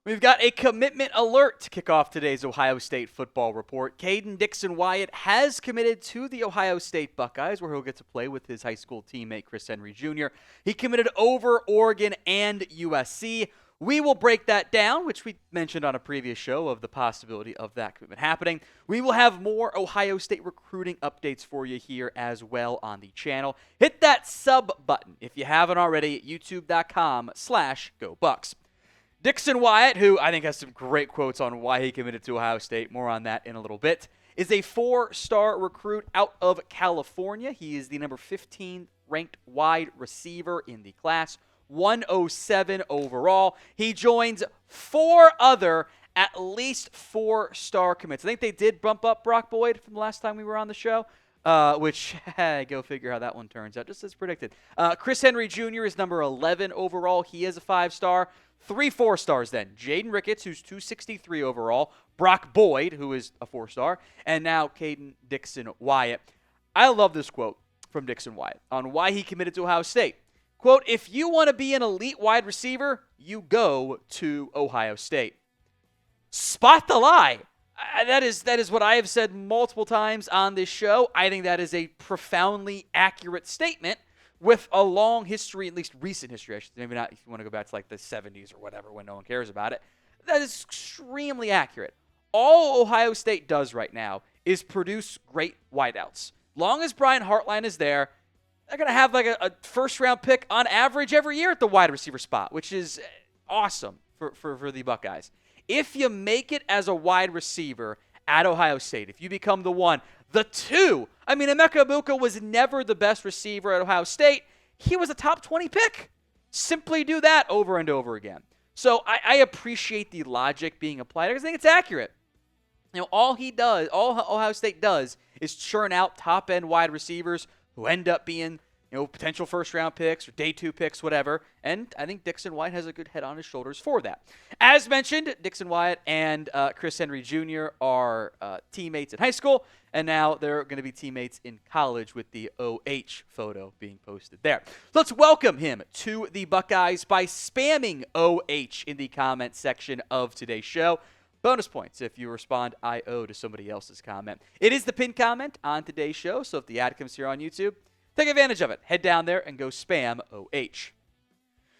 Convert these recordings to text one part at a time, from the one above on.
We've got a commitment alert to kick off today's Ohio State football report. Kayden Dixon-Wyatt has committed to the Ohio State Buckeyes, where he'll get to play with his high school teammate Chris Henry Jr. He committed over Oregon and USC. We will break that down, which we mentioned on a previous show of the possibility of that commitment happening. We will have more Ohio State recruiting updates for you here as well on the channel. Hit that sub button if you haven't already at youtube.com/GoBucks. Dixon-Wyatt, who I think has some great quotes on why he committed to Ohio State, more on that in a little bit, is a 4-star recruit out of California. He is the number 15 ranked wide receiver in the class, 107 overall. He joins 4 other at least 4-star commits. I think they did bump up Brock Boyd from the last time we were on the show, which, go figure how that one turns out, just as predicted. Chris Henry Jr. is number 11 overall. He is a 5-star. 3 4-stars then. Jaeden Ricketts, who's 263 overall. Brock Boyd, who is a 4-star. And now Kayden Dixon-Wyatt. I love this quote from Dixon-Wyatt on why he committed to Ohio State. Quote, "If you want to be an elite wide receiver, you go to Ohio State." Spot the lie. That is what I have said multiple times on this show. I think that is a profoundly accurate statement with a long history, at least recent history. I should, maybe not if you want to go back to like the 70s or whatever when no one cares about it. That is extremely accurate. All Ohio State does right now is produce great wideouts. Long as Brian Hartline is there, they're going to have like a first-round pick on average every year at the wide receiver spot, which is awesome for the Buckeyes. If you make it as a wide receiver at Ohio State, if you become the 1, the 2, I mean, Emeka Egbuka was never the best receiver at Ohio State. He was a top 20 pick. Simply do that over and over again. So I appreciate the logic being applied because I think it's accurate. You know, all Ohio State does is churn out top-end wide receivers who end up being, potential first-round picks or day 2 picks, whatever. And I think Dixon-Wyatt has a good head on his shoulders for that. As mentioned, Dixon-Wyatt and Chris Henry Jr. are teammates in high school, and now they're going to be teammates in college with the OH photo being posted there. So let's welcome him to the Buckeyes by spamming OH in the comment section of today's show. Bonus points if you respond IO to somebody else's comment. It is the pinned comment on today's show, so if the ad comes here on YouTube, take advantage of it. Head down there and go spam OH.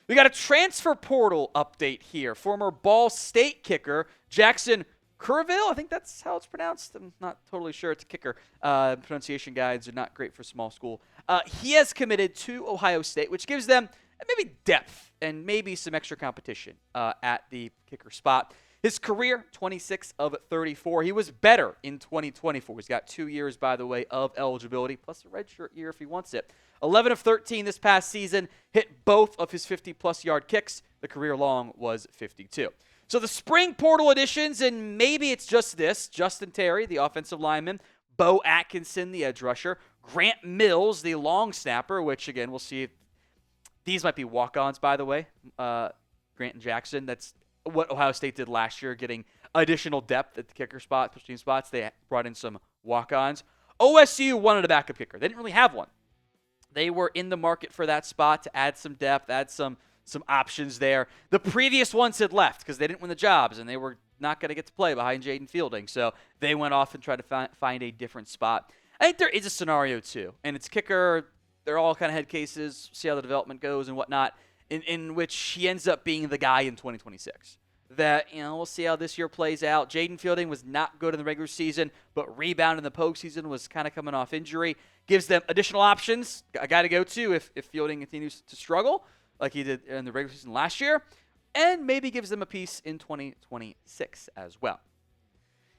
We got a transfer portal update here. Former Ball State kicker Jackson Courville, I think that's how it's pronounced. I'm not totally sure. It's a kicker. Pronunciation guides are not great for small school. He has committed to Ohio State, which gives them maybe depth and maybe some extra competition at the kicker spot. His career, 26 of 34. He was better in 2024. He's got 2 years, by the way, of eligibility, plus a redshirt year if he wants it. 11 of 13 this past season, hit both of his 50-plus yard kicks. The career long was 52. So the spring portal additions, and maybe it's just this, Justin Terry, the offensive lineman, Bo Atkinson, the edge rusher, Grant Mills, the long snapper, which, again, we'll see. These might be walk-ons, by the way, Grant and Jackson. That's what Ohio State did last year, getting additional depth at the kicker spot, special team spots. They brought in some walk-ons. OSU wanted a backup kicker. They didn't really have one. They were in the market for that spot to add some depth, add some options there. The previous ones had left because they didn't win the jobs, and they were not going to get to play behind Jaden Fielding. So they went off and tried to find a different spot. I think there is a scenario, too, and it's kicker. They're all kind of head cases, see how the development goes and whatnot, in which he ends up being the guy in 2026. That, we'll see how this year plays out. Jaden Fielding was not good in the regular season, but rebound in the postseason, was kind of coming off injury. Gives them additional options, a guy to go to if Fielding continues to struggle, like he did in the regular season last year, and maybe gives them a piece in 2026 as well.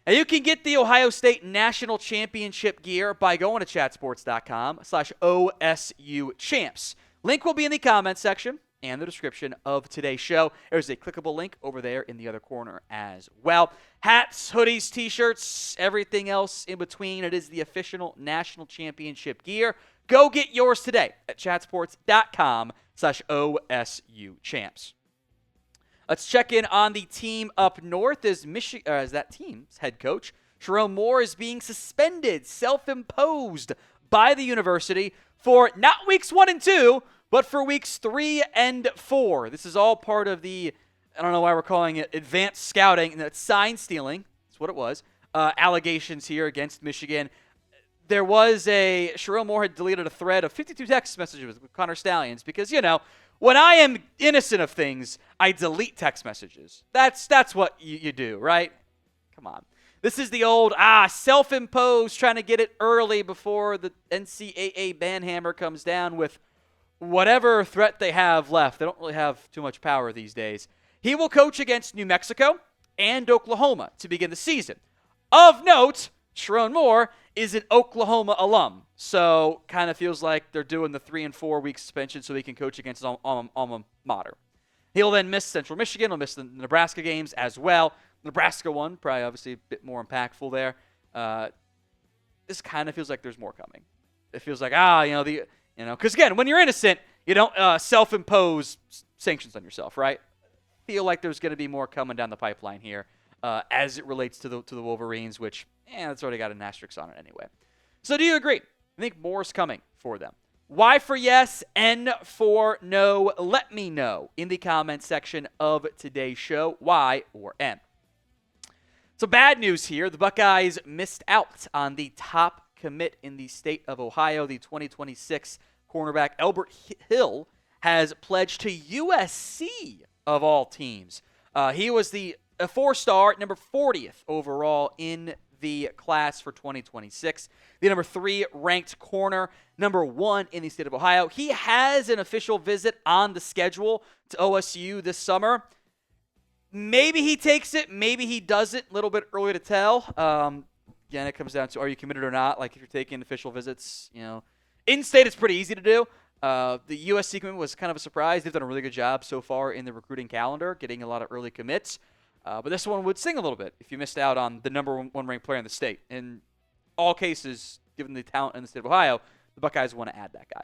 And you can get the Ohio State National Championship gear by going to chatsports.com/OSU champs. Link will be in the comments section and the description of today's show. There's a clickable link over there in the other corner as well. Hats, hoodies, t-shirts, everything else in between. It is the official national championship gear. Go get yours today at chatsports.com/OSU champs. Let's check in on the team up north as that team's head coach, Sherrone Moore, is being suspended, self-imposed by the university for not weeks 1 and 2, but for weeks 3 and 4. This is all part of the I don't know why we're calling it advanced scouting, and that's sign stealing. That's what it was. Allegations here against Michigan. There was Sherrone Moore had deleted a thread of 52 text messages with Connor Stalions because, when I am innocent of things, I delete text messages. That's what you do, right? Come on. This is the old, self-imposed, trying to get it early before the NCAA banhammer comes down with whatever threat they have left. They don't really have too much power these days. He will coach against New Mexico and Oklahoma to begin the season. Of note, Sherrone Moore is an Oklahoma alum, so kind of feels like they're doing the 3 and 4 week suspension so he can coach against his alma mater. He'll then miss Central Michigan. He'll miss the Nebraska games as well. Nebraska one, probably obviously a bit more impactful there. This kind of feels like there's more coming. It feels like, because again, when you're innocent, you don't self-impose sanctions on yourself, right? Feel like there's going to be more coming down the pipeline here as it relates to the Wolverines, which, that's already got an asterisk on it anyway. So do you agree? I think more's coming for them. Y for yes, N for no. Let me know in the comments section of today's show, Y or N. So bad news here. The Buckeyes missed out on the top commit in the state of Ohio. The 2026 cornerback Elbert Hill has pledged to USC of all teams. He was a 4-star, number 40th overall in the class for 2026. The number 3 ranked corner, number 1 in the state of Ohio. He has an official visit on the schedule to OSU this summer. Maybe he takes it, maybe he doesn't. A little bit early to tell. Again, it comes down to, are you committed or not? Like if you're taking official visits, in-state it's pretty easy to do. The USC commitment was kind of a surprise. They've done a really good job so far in the recruiting calendar, getting a lot of early commits. But this one would sting a little bit if you missed out on the number 1 ranked player in the state. In all cases, given the talent in the state of Ohio, the Buckeyes want to add that guy.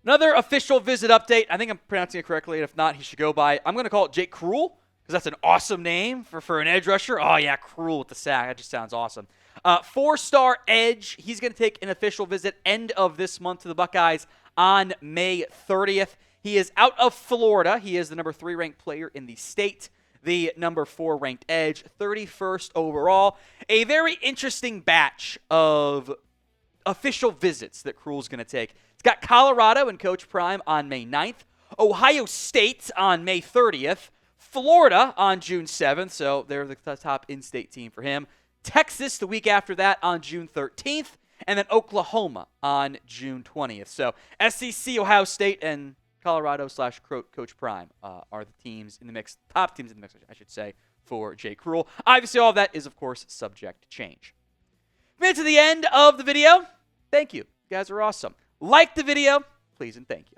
Another official visit update. I think I'm pronouncing it correctly. If not, he should go by. I'm going to call it Jake Cruel because that's an awesome name for an edge rusher. Oh, yeah, Cruel with the sack. That just sounds awesome. 4-star edge. He's going to take an official visit end of this month to the Buckeyes on May 30th. He is out of Florida. He is the number 3 ranked player in the state. The number 4 ranked edge, 31st overall. A very interesting batch of official visits that Cruel's going to take. It's got Colorado and Coach Prime on May 9th, Ohio State on May 30th, Florida on June 7th, so they're the top in-state team for him, Texas the week after that on June 13th, and then Oklahoma on June 20th. So SEC, Ohio State, and Colorado/Coach Prime are the teams in the mix, top teams in the mix, I should say, for Jay Cruel. Obviously, all of that is, of course, subject to change. Made it to the end of the video. Thank you. You guys are awesome. Like the video, please and thank you.